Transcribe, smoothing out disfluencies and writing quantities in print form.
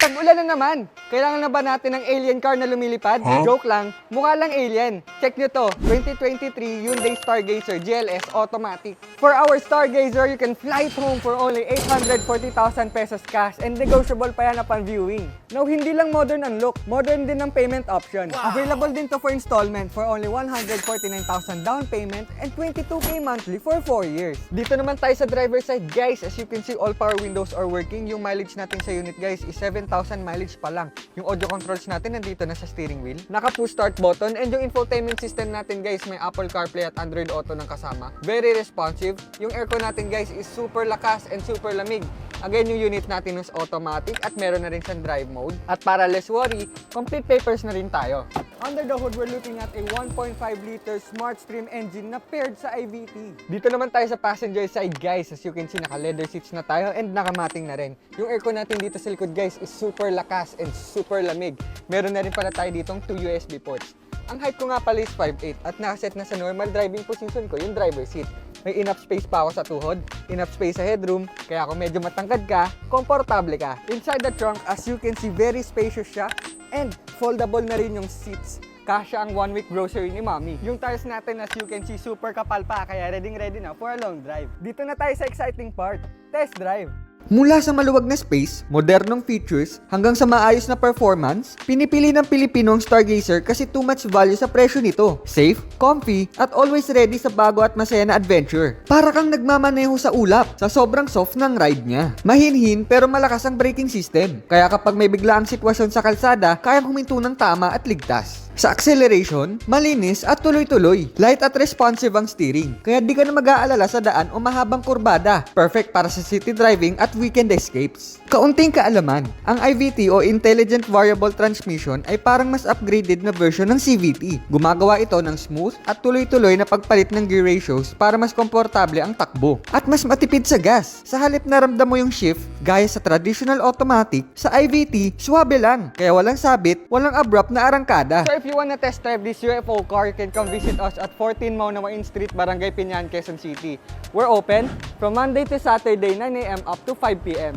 Tag-ulan na naman! Kailangan na ba natin ng alien car na lumilipad? Joke lang, mukha lang alien. Check nyo to, 2023 Hyundai Stargazer GLS Automatic. For our Stargazer, you can fly it home for only 840,000 pesos cash and negotiable pa yan upon viewing. Now, hindi lang modern ang look, modern din ang payment option. Available din to for installment for only 149,000 down payment and 22K monthly for 4 years. Dito naman tayo sa driver side, guys. As you can see, all power windows are working. Yung mileage natin sa unit, guys, is 7,000 mileage pa lang. Yung audio controls natin nandito na sa steering wheel. Naka-push start button and yung infotainment system natin, guys, may Apple CarPlay at Android Auto ng kasama. Very responsive. Yung aircon natin, guys, is super lakas and super lamig. Again, yung unit natin is automatic at meron na rin siyang drive mode. At para less worry, complete papers na rin tayo. Under the hood, we're looking at a 1.5 liter SmartStream engine na paired sa IVT. Dito naman tayo sa passenger side, guys. As you can see, naka-leather seats na tayo and nakamating na rin. Yung aircon natin dito sa likod, guys, is super lakas and super lamig. Meron na rin pala tayo ditong 2 USB ports. Ang height ko nga pala is 5'8" at nakaset na sa normal driving position ko yung driver seat. May enough space pa ako sa tuhod, enough space sa headroom, kaya kung medyo matangkad ka, komportable ka. Inside the trunk, as you can see, very spacious siya and foldable na rin yung seats. Kasya ang 1 week grocery ni Mommy. Yung tires natin, as you can see, super kapal pa, kaya ready na for a long drive. Dito na tayo sa exciting part, test drive. Mula sa maluwag na space, modernong features, hanggang sa maayos na performance, pinipili ng Pilipino ang Stargazer kasi too much value sa presyo nito. Safe, comfy, at always ready sa bago at masaya na adventure. Para kang nagmamaneho sa ulap sa sobrang soft ng ride niya. Mahinhin pero malakas ang braking system. Kaya kapag may biglaang sitwasyon sa kalsada, kayang huminto ng tama at ligtas. Sa acceleration, malinis at tuloy-tuloy. Light at responsive ang steering, kaya di ka na mag-aalala sa daan o mahabang kurbada. Perfect para sa city driving at weekend escapes. Kaunting kaalaman, ang IVT o Intelligent Variable Transmission ay parang mas upgraded na version ng CVT. Gumagawa ito ng smooth at tuloy-tuloy na pagpalit ng gear ratios para mas komportable ang takbo. At mas matipid sa gas. Sa halip na ramdam mo yung shift, gaya sa traditional automatic, sa IVT, swabe lang. Kaya walang sabit, walang abrupt na arangkada. So if you wanna test drive this UFO car, you can come visit us at 14 Mauna Main Street, Barangay Piñan, Quezon City. We're open from Monday to Saturday, 9 AM up to 5 PM.